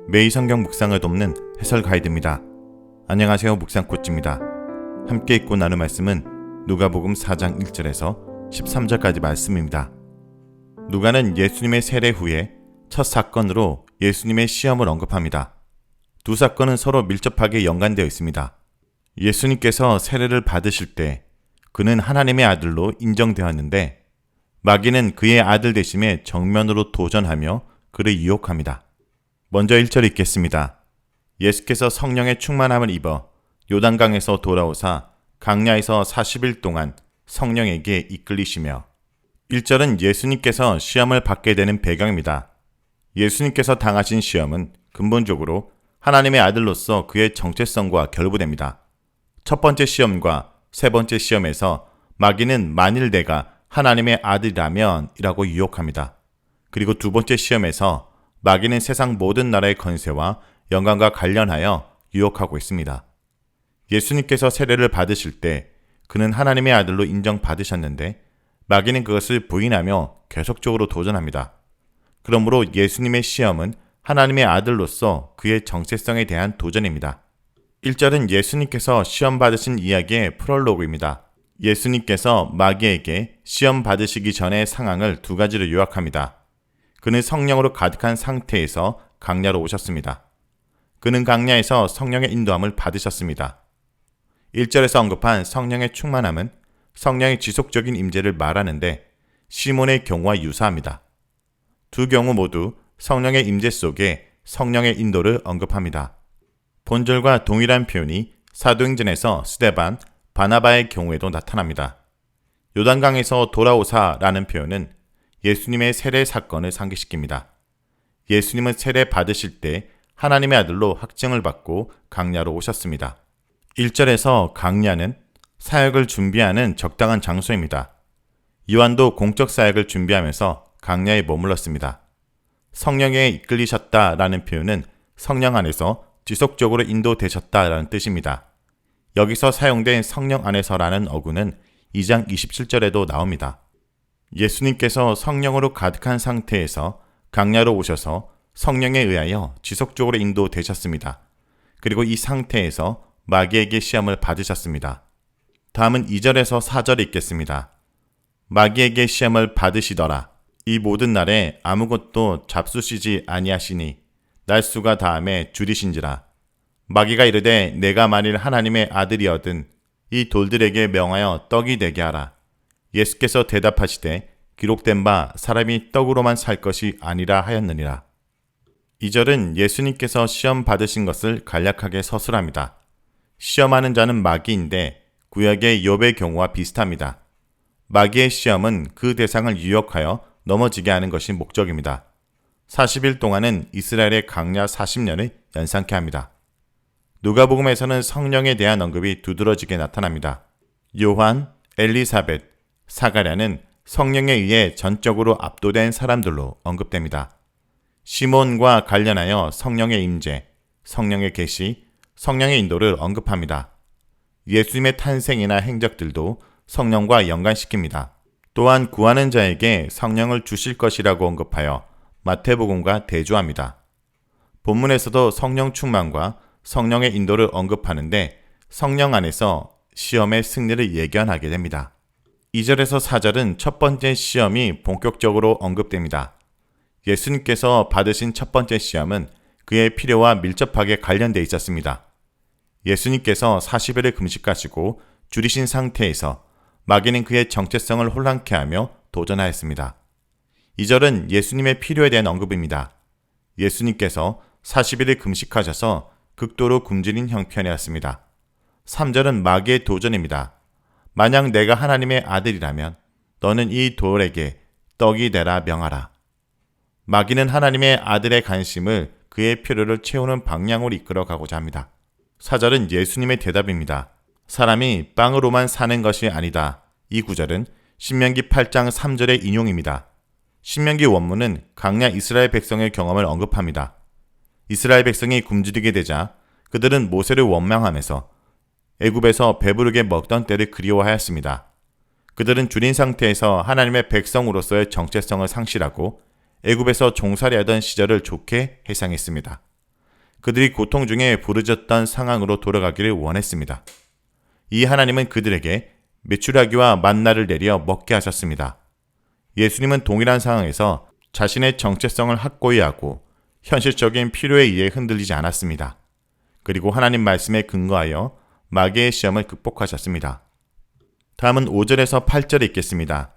매일 성경 묵상을 돕는 해설 가이드입니다. 안녕하세요. 묵상코치입니다. 함께 읽고 나눌 말씀은 누가복음 4장 1절에서 13절까지 말씀입니다. 누가는 예수님의 세례 후에 첫 사건으로 예수님의 시험을 언급합니다. 두 사건은 서로 밀접하게 연관되어 있습니다. 예수님께서 세례를 받으실 때 그는 하나님의 아들로 인정되었는데 마귀는 그의 아들 되심에 정면으로 도전하며 그를 유혹합니다. 먼저 1절 읽겠습니다. 예수께서 성령의 충만함을 입어 요단강에서 돌아오사 강야에서 40일 동안 성령에게 이끌리시며. 1절은 예수님께서 시험을 받게 되는 배경입니다. 예수님께서 당하신 시험은 근본적으로 하나님의 아들로서 그의 정체성과 결부됩니다. 첫 번째 시험과 세 번째 시험에서 마귀는 만일 내가 하나님의 아들이라면 이라고 유혹합니다. 그리고 두 번째 시험에서 마귀는 세상 모든 나라의 권세와 영광과 관련하여 유혹하고 있습니다. 예수님께서 세례를 받으실 때 그는 하나님의 아들로 인정받으셨는데 마귀는 그것을 부인하며 계속적으로 도전합니다. 그러므로 예수님의 시험은 하나님의 아들로서 그의 정체성에 대한 도전입니다. 1절은 예수님께서 시험 받으신 이야기의 프롤로그입니다. 예수님께서 마귀에게 시험 받으시기 전의 상황을 두 가지로 요약합니다. 그는 성령으로 가득한 상태에서 강야로 오셨습니다. 그는 강야에서 성령의 인도함을 받으셨습니다. 1절에서 언급한 성령의 충만함은 성령의 지속적인 임재를 말하는데 시몬의 경우와 유사합니다. 두 경우 모두 성령의 임재 속에 성령의 인도를 언급합니다. 본절과 동일한 표현이 사도행전에서 스데반, 바나바의 경우에도 나타납니다. 요단강에서 돌아오사라는 표현은 예수님의 세례 사건을 상기시킵니다. 예수님은 세례 받으실 때 하나님의 아들로 확증을 받고 강야로 오셨습니다. 1절에서 강야는 사역을 준비하는 적당한 장소입니다. 요한도 공적 사역을 준비하면서 강야에 머물렀습니다. 성령에 이끌리셨다라는 표현은 성령 안에서 지속적으로 인도되셨다라는 뜻입니다. 여기서 사용된 성령 안에서라는 어구는 2장 27절에도 나옵니다. 예수님께서 성령으로 가득한 상태에서 강야로 오셔서 성령에 의하여 지속적으로 인도되셨습니다. 그리고 이 상태에서 마귀에게 시험을 받으셨습니다. 다음은 2절에서 4절 읽겠습니다. 마귀에게 시험을 받으시더라. 이 모든 날에 아무것도 잡수시지 아니하시니 날수가 다함에 줄이신지라. 마귀가 이르되 내가 만일 하나님의 아들이어든 이 돌들에게 명하여 떡이 되게 하라. 예수께서 대답하시되 기록된 바 사람이 떡으로만 살 것이 아니라 하였느니라. 2절은 예수님께서 시험 받으신 것을 간략하게 서술합니다. 시험하는 자는 마귀인데 구약의 욥의 경우와 비슷합니다. 마귀의 시험은 그 대상을 유혹하여 넘어지게 하는 것이 목적입니다. 40일 동안은 이스라엘의 강야 40년을 연상케 합니다. 누가복음에서는 성령에 대한 언급이 두드러지게 나타납니다. 요한, 엘리사벳, 사가랴는 성령에 의해 전적으로 압도된 사람들로 언급됩니다. 시몬과 관련하여 성령의 임재, 성령의 계시, 성령의 인도를 언급합니다. 예수님의 탄생이나 행적들도 성령과 연관시킵니다. 또한 구하는 자에게 성령을 주실 것이라고 언급하여 마태복음과 대조합니다. 본문에서도 성령 충만과 성령의 인도를 언급하는데 성령 안에서 시험의 승리를 예견하게 됩니다. 2절에서 4절은 첫 번째 시험이 본격적으로 언급됩니다. 예수님께서 받으신 첫 번째 시험은 그의 필요와 밀접하게 관련되어 있었습니다. 예수님께서 40일을 금식하시고 줄이신 상태에서 마귀는 그의 정체성을 혼란케 하며 도전하였습니다. 2절은 예수님의 필요에 대한 언급입니다. 예수님께서 40일을 금식하셔서 극도로 굶주린 형편이었습니다. 3절은 마귀의 도전입니다. 만약 내가 하나님의 아들이라면 너는 이 돌에게 떡이 되라 명하라. 마귀는 하나님의 아들의 관심을 그의 필요를 채우는 방향으로 이끌어가고자 합니다. 4절은 예수님의 대답입니다. 사람이 빵으로만 사는 것이 아니다. 이 구절은 신명기 8장 3절의 인용입니다. 신명기 원문은 강야 이스라엘 백성의 경험을 언급합니다. 이스라엘 백성이 굶주리게 되자 그들은 모세를 원망하면서 애굽에서 배부르게 먹던 때를 그리워하였습니다. 그들은 줄인 상태에서 하나님의 백성으로서의 정체성을 상실하고 애굽에서 종살이하던 시절을 좋게 회상했습니다. 그들이 고통 중에 부르짖었던 상황으로 돌아가기를 원했습니다. 이 하나님은 그들에게 메추라기와 만나를 내려 먹게 하셨습니다. 예수님은 동일한 상황에서 자신의 정체성을 확고히 하고 현실적인 필요에 의해 흔들리지 않았습니다. 그리고 하나님 말씀에 근거하여 마귀의 시험을 극복하셨습니다. 다음은 5절에서 8절에 있겠습니다.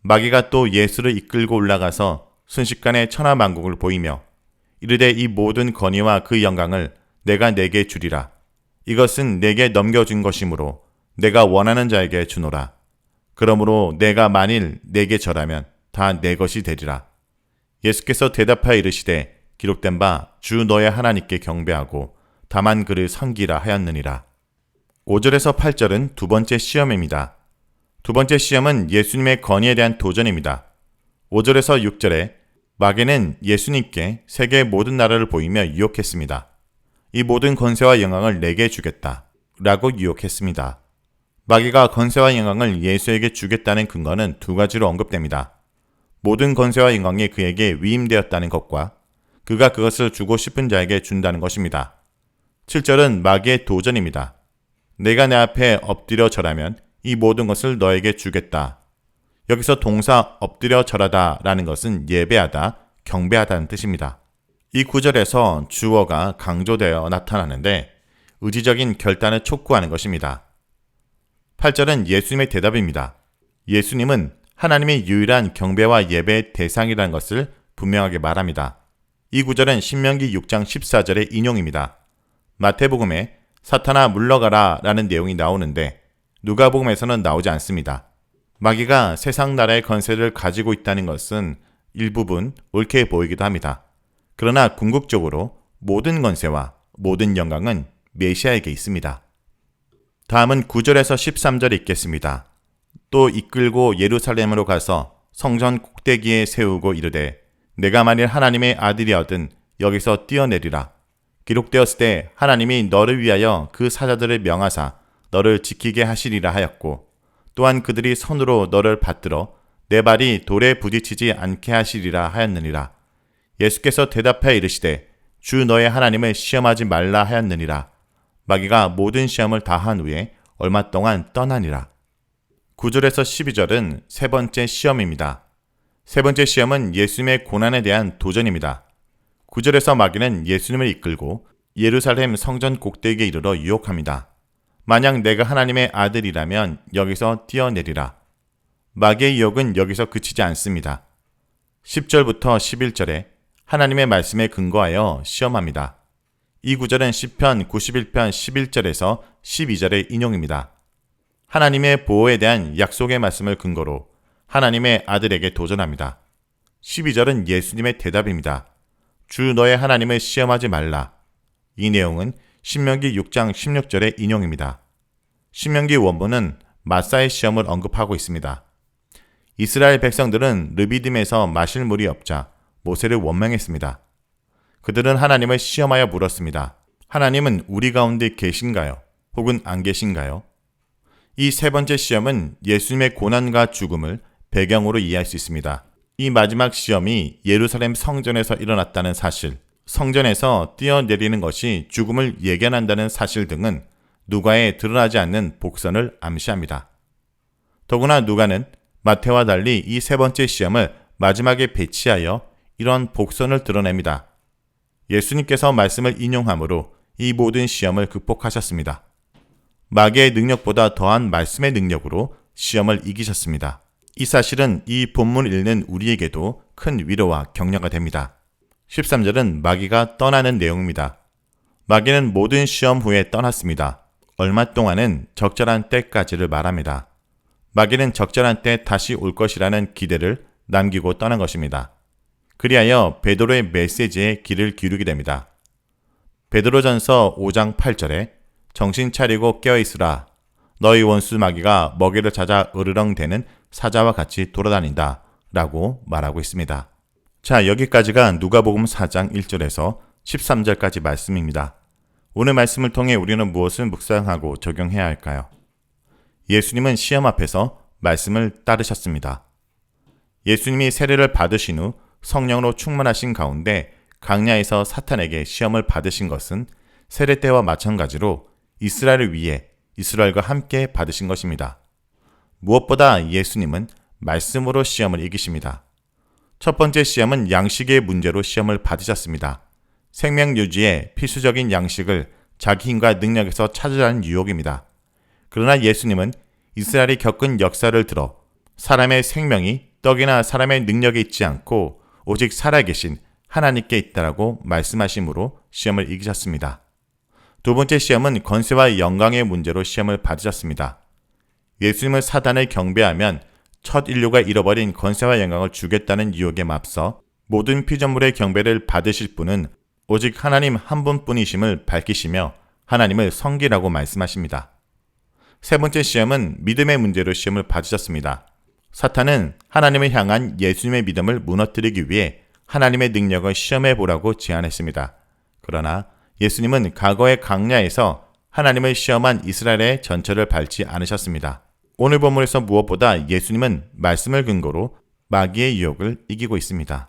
마귀가 또 예수를 이끌고 올라가서 순식간에 천하만국을 보이며 이르되 이 모든 권위와 그 영광을 내가 네게 주리라. 이것은 내게 넘겨준 것이므로 내가 원하는 자에게 주노라. 그러므로 내가 만일 내게 절하면 다 내 것이 되리라. 예수께서 대답하여 이르시되 기록된 바 주 너의 하나님께 경배하고 다만 그를 섬기라 하였느니라. 5절에서 8절은 두 번째 시험입니다. 두 번째 시험은 예수님의 권위에 대한 도전입니다. 5절에서 6절에 마귀는 예수님께 세계의 모든 나라를 보이며 유혹했습니다. 이 모든 권세와 영광을 내게 주겠다 라고 유혹했습니다. 마귀가 권세와 영광을 예수에게 주겠다는 근거는 두 가지로 언급됩니다. 모든 권세와 영광이 그에게 위임되었다는 것과 그가 그것을 주고 싶은 자에게 준다는 것입니다. 7절은 마귀의 도전입니다. 내가 내 앞에 엎드려 절하면 이 모든 것을 너에게 주겠다. 여기서 동사 엎드려 절하다 라는 것은 예배하다, 경배하다는 뜻입니다. 이 구절에서 주어가 강조되어 나타나는데 의지적인 결단을 촉구하는 것입니다. 8절은 예수님의 대답입니다. 예수님은 하나님의 유일한 경배와 예배의 대상이라는 것을 분명하게 말합니다. 이 구절은 신명기 6장 14절의 인용입니다. 마태복음에 사탄아 물러가라 라는 내용이 나오는데 누가복음에서는 나오지 않습니다. 마귀가 세상 나라의 권세를 가지고 있다는 것은 일부분 옳게 보이기도 합니다. 그러나 궁극적으로 모든 권세와 모든 영광은 메시아에게 있습니다. 다음은 9절에서 13절에 있겠습니다. 또 이끌고 예루살렘으로 가서 성전 꼭대기에 세우고 이르되 내가 만일 하나님의 아들이거든 여기서 뛰어내리라. 기록되었을 때 하나님이 너를 위하여 그 사자들을 명하사 너를 지키게 하시리라 하였고 또한 그들이 손으로 너를 받들어 내 발이 돌에 부딪히지 않게 하시리라 하였느니라. 예수께서 대답하여 이르시되 주 너의 하나님을 시험하지 말라 하였느니라. 마귀가 모든 시험을 다한 후에 얼마 동안 떠나니라. 9절에서 12절은 세 번째 시험입니다. 세 번째 시험은 예수님의 고난에 대한 도전입니다. 9절에서 마귀는 예수님을 이끌고 예루살렘 성전 꼭대기에 이르러 유혹합니다. 만약 내가 하나님의 아들이라면 여기서 뛰어내리라. 마귀의 유혹은 여기서 그치지 않습니다. 10절부터 11절에 하나님의 말씀에 근거하여 시험합니다. 이 구절은 시편 91편 11절에서 12절의 인용입니다. 하나님의 보호에 대한 약속의 말씀을 근거로 하나님의 아들에게 도전합니다. 12절은 예수님의 대답입니다. 주 너의 하나님을 시험하지 말라. 이 내용은 신명기 6장 16절의 인용입니다. 신명기 원문은 마사의 시험을 언급하고 있습니다. 이스라엘 백성들은 르비딤에서 마실 물이 없자 모세를 원망했습니다. 그들은 하나님을 시험하여 물었습니다. 하나님은 우리 가운데 계신가요? 혹은 안 계신가요? 이 세 번째 시험은 예수님의 고난과 죽음을 배경으로 이해할 수 있습니다. 이 마지막 시험이 예루살렘 성전에서 일어났다는 사실, 성전에서 뛰어내리는 것이 죽음을 예견한다는 사실 등은 누가에 드러나지 않는 복선을 암시합니다. 더구나 누가는 마태와 달리 이 세 번째 시험을 마지막에 배치하여 이런 복선을 드러냅니다. 예수님께서 말씀을 인용함으로 이 모든 시험을 극복하셨습니다. 마귀의 능력보다 더한 말씀의 능력으로 시험을 이기셨습니다. 이 사실은 이 본문을 읽는 우리에게도 큰 위로와 격려가 됩니다. 13절은 마귀가 떠나는 내용입니다. 마귀는 모든 시험 후에 떠났습니다. 얼마 동안은 적절한 때까지를 말합니다. 마귀는 적절한 때 다시 올 것이라는 기대를 남기고 떠난 것입니다. 그리하여 베드로의 메시지에 귀를 기울이게 됩니다. 베드로전서 5장 8절에 정신 차리고 깨어있으라. 너희 원수 마귀가 먹이를 찾아 으르렁대는 사자와 같이 돌아다닌다 라고 말하고 있습니다. 자, 여기까지가 누가복음 4장 1절에서 13절까지 말씀입니다. 오늘 말씀을 통해 우리는 무엇을 묵상하고 적용해야 할까요? 예수님은 시험 앞에서 말씀을 따르셨습니다. 예수님이 세례를 받으신 후 성령으로 충만하신 가운데 강야에서 사탄에게 시험을 받으신 것은 세례 때와 마찬가지로 이스라엘을 위해 이스라엘과 함께 받으신 것입니다. 무엇보다 예수님은 말씀으로 시험을 이기십니다. 첫 번째 시험은 양식의 문제로 시험을 받으셨습니다. 생명 유지의 필수적인 양식을 자기 힘과 능력에서 찾으라는 유혹입니다. 그러나 예수님은 이스라엘이 겪은 역사를 들어 사람의 생명이 떡이나 사람의 능력에 있지 않고 오직 살아계신 하나님께 있다라고 말씀하심으로 시험을 이기셨습니다. 두 번째 시험은 권세와 영광의 문제로 시험을 받으셨습니다. 예수님은 사단을 경배하면 첫 인류가 잃어버린 권세와 영광을 주겠다는 유혹에 맞서 모든 피조물의 경배를 받으실 분은 오직 하나님 한 분뿐이심을 밝히시며 하나님을 섬기라고 말씀하십니다. 세 번째 시험은 믿음의 문제로 시험을 받으셨습니다. 사탄은 하나님을 향한 예수님의 믿음을 무너뜨리기 위해 하나님의 능력을 시험해 보라고 제안했습니다. 그러나 예수님은 과거의 강야에서 하나님을 시험한 이스라엘의 전철을 밟지 않으셨습니다. 오늘 본문에서 무엇보다 예수님은 말씀을 근거로 마귀의 유혹을 이기고 있습니다.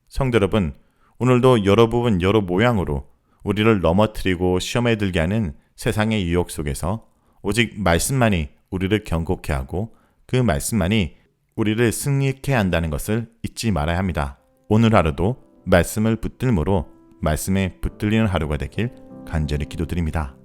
성도 여러분, 오늘도 여러 부분 여러 모양으로 우리를 넘어뜨리고 시험에 들게 하는 세상의 유혹 속에서 오직 말씀만이 우리를 경고케 하고 그 말씀만이 우리를 승리케 한다는 것을 잊지 말아야 합니다. 오늘 하루도 말씀을 붙들므로 말씀에 붙들리는 하루가 되길 간절히 기도드립니다.